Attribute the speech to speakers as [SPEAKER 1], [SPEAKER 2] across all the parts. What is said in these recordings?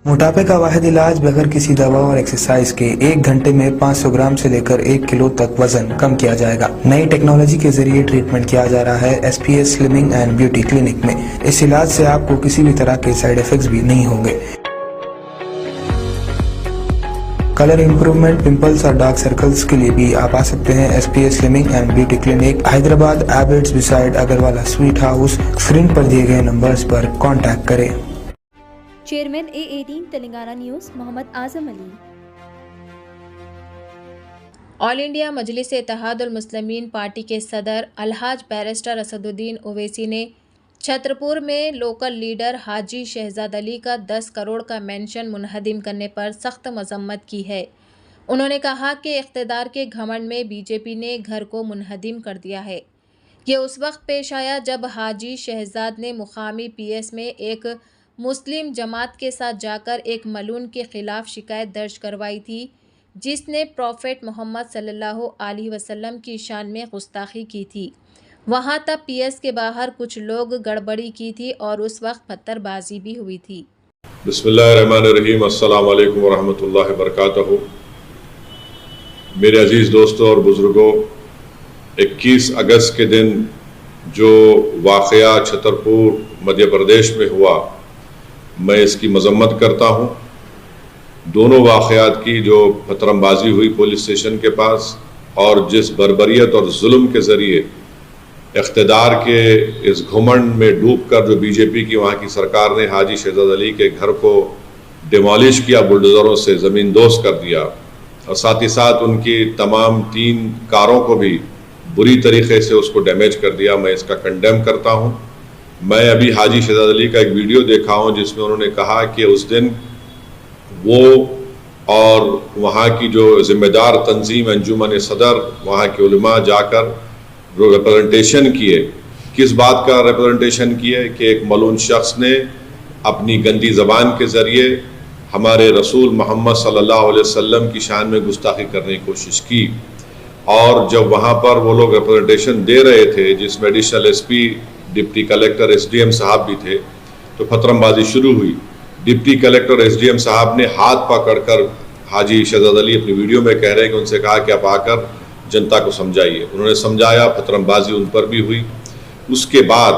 [SPEAKER 1] موٹاپے کا واحد علاج بغیر کسی دوا اور ایکسرسائز کے 1 گھنٹے میں 500 گرام سے لے کر 1 کلو تک وزن کم کیا جائے گا۔ نئی ٹیکنالوجی کے ذریعے ٹریٹمنٹ کیا جا رہا ہے S P S slimming and beauty clinic میں۔ اس علاج سے آپ کو کسی بھی طرح کے سائیڈ ایفیکٹس بھی نہیں ہوں گے۔ کلر امپروومنٹ، پمپلز اور ڈارک سرکلز کے لیے بھی آپ آ سکتے ہیں S P S slimming and beauty clinic, Hyderabad, Abids beside Agarwala sweet house. Screen پر دیے گئے نمبرز پر کانٹیکٹ کریں۔
[SPEAKER 2] Chairman A18 Telangana news Mohammed Azam Ali.
[SPEAKER 3] All India Majlis Ittehad المسلمین پارٹی کے صدر الحاج بیرسٹر اسد الدین اویسی نے چھترپور میں لوکل لیڈر حاجی شہزاد علی کا 10 کروڑ کا مینشن منہدم کرنے پر سخت مذمت کی ہے۔ انہوں نے کہا کہ اقتدار کے گھمنڈ میں بی جے پی نے گھر کو منہدم کر دیا ہے۔ یہ اس وقت پیش آیا جب حاجی شہزاد نے مقامی پی ایس میں ایک مسلم جماعت کے ساتھ جا کر ایک ملعون کے خلاف شکایت درج کروائی تھی، جس نے پروفیٹ محمد صلی اللہ علیہ وسلم کی شان میں گستاخی کی تھی۔ وہاں تب پی ایس کے باہر کچھ لوگ گڑبڑی کی تھی اور اس وقت پتھر بازی بھی ہوئی تھی۔
[SPEAKER 4] بسم اللہ الرحمن الرحیم۔ السلام علیکم ورحمۃ اللہ وبرکاتہ۔ میرے عزیز دوستوں اور بزرگوں، 21 اگست کے دن جو واقعہ چھترپور مدھیہ پردیش میں ہوا، میں اس کی مذمت کرتا ہوں۔ دونوں واقعات کی جو پتھرم بازی ہوئی پولیس اسٹیشن کے پاس اور جس بربریت اور ظلم کے ذریعے اقتدار کے اس گھمنڈ میں ڈوب کر جو بی جے پی کی وہاں کی سرکار نے حاجی شہزاد علی کے گھر کو ڈیمالش کیا، بلڈوزروں سے زمین دوز کر دیا، اور ساتھ ہی ساتھ ان کی تمام 3 کاروں کو بھی بری طریقے سے اس کو ڈیمیج کر دیا، میں اس کا کنڈیم کرتا ہوں۔ میں ابھی حاجی شہزاد علی کا ایک ویڈیو دیکھا ہوں جس میں انہوں نے کہا کہ اس دن وہ اور وہاں کی جو ذمہ دار تنظیم انجمن صدر، وہاں کے علماء جا کر ریپرزنٹیشن کیے۔ کس بات کا ریپرزنٹیشن کیے؟ کہ ایک ملعون شخص نے اپنی گندی زبان کے ذریعے ہمارے رسول محمد صلی اللہ علیہ وسلم کی شان میں گستاخی کرنے کی کوشش کی، اور جب وہاں پر وہ لوگ ریپرزنٹیشن دے رہے تھے جس میں additional S P, deputy collector, S D M صاحب بھی تھے، تو پتھرم بازی شروع ہوئی۔ Deputy collector, S D M صاحب نے ہاتھ پکڑ کر حاجی شہزاد علی اپنی ویڈیو میں کہہ رہے ہیں کہ ان سے کہا کہ آپ آ کر جنتا کو سمجھائیے۔ انہوں نے سمجھایا، پتھرم بازی ان پر بھی ہوئی۔ اس کے بعد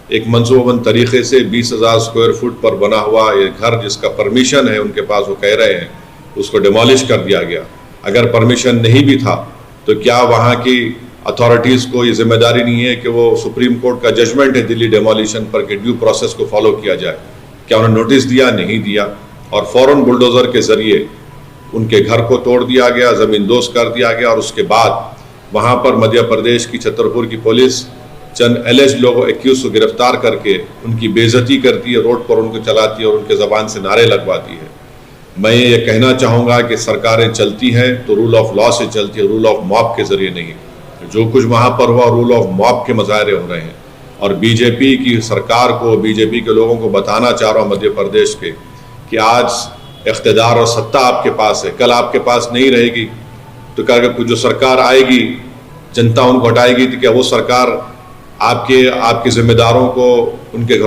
[SPEAKER 4] ایک منصوبہ بند طریقے سے 20,000 اسکوائر فٹ پر بنا ہوا یہ گھر جس کا پرمیشن ہے ان کے پاس، وہ کہہ رہے ہیں، اس کو ڈیمالش کر دیا گیا۔ اگر پرمیشن نہیں بھی تھا تو کیا وہاں کی اتھارٹیز کو یہ ذمہ داری نہیں ہے کہ وہ سپریم کورٹ کا ججمنٹ ہے دلی ڈیمولیشن پر کہ ڈیو پروسیس کو فالو کیا جائے؟ کیا انہوں نے نوٹس دیا؟ نہیں دیا، اور فوراً بلڈوزر کے ذریعے ان کے گھر کو توڑ دیا گیا، زمین دوز کر دیا گیا، اور اس کے بعد وہاں پر مدھیہ پردیش کی چھترپور کی پولیس چند ایلیج لوگوں 21 کو گرفتار کر کے ان کی بے عزتی کرتی ہے، روڈ پر ان کو چلاتی ہے اور ان کے زبان سے نعرے لگواتی ہے۔ میں یہ کہنا چاہوں گا کہ سرکاریں چلتی ہیں تو رول آف لا سے چلتی ہے، رول آف موب کے ذریعے نہیں۔ جو کچھ وہاں پر ہوا رول آف موب کے مظاہرے ہو رہے ہیں، اور بی جے پی کی سرکار کو، بی جے پی کے لوگوں کو بتانا چاہ رہا ہوں مدھیہ پردیش کے کہ آج اقتدار اور ستہ آپ کے پاس ہے، کل آپ کے پاس نہیں رہے گی، تو کیا جو سرکار آئے گی جنتا ان کو ہٹائے گی، تو کیا وہ سرکار آپ کے ذمہ داروں کو ان کے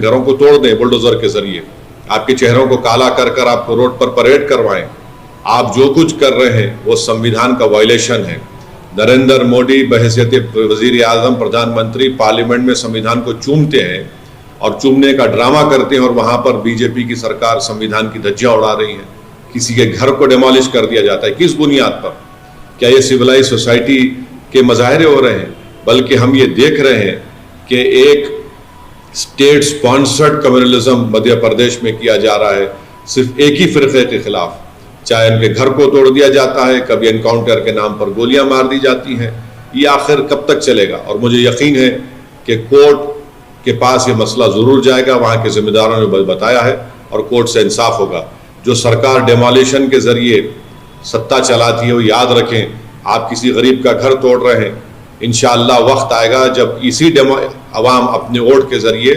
[SPEAKER 4] گھروں کو توڑ دیں بلڈوزر کے ذریعے، آپ کے چہروں کو کالا کر کر آپ کو روڈ پر پریڈ کروائیں؟ آپ جو کچھ کر رہے ہیں وہ سمویدھان کا وائلیشن ہے۔ نریندر مودی بحیثیت وزیر اعظم، پردھان منتری، پارلیمنٹ میں سمویدھان کو چومتے ہیں اور چومنے کا ڈرامہ کرتے ہیں، اور وہاں پر بی جے پی کی سرکار سمویدھان کی دھجیاں اڑا رہی ہے۔ کسی کے گھر کو ڈیمالش کر دیا جاتا ہے، کس بنیاد پر؟ کیا یہ سویلائز سوسائٹی کے مظاہرے ہو رہے ہیں؟ بلکہ ہم یہ دیکھ رہے ہیں کہ ایک state sponsored communalism Madhya Pradesh میں کیا جا رہا ہے، صرف ایک ہی فرقے کے خلاف، چاہے ان کے گھر کو توڑ دیا جاتا ہے، کبھی انکاؤنٹر کے نام پر گولیاں مار دی جاتی ہیں۔ یہ آخر کب تک چلے گا؟ اور مجھے یقین ہے کہ کورٹ کے پاس یہ مسئلہ ضرور جائے گا، وہاں کے ذمہ داروں نے بتایا ہے، اور کورٹ سے انصاف ہوگا۔ جو سرکار ڈیمولیشن کے ذریعے ستہ چلاتی ہے، وہ یاد رکھیں آپ کسی غریب کا گھر توڑ رہے ہیں، انشاءاللہ وقت آئے گا جب اسی عوام اپنے ووٹ کے ذریعے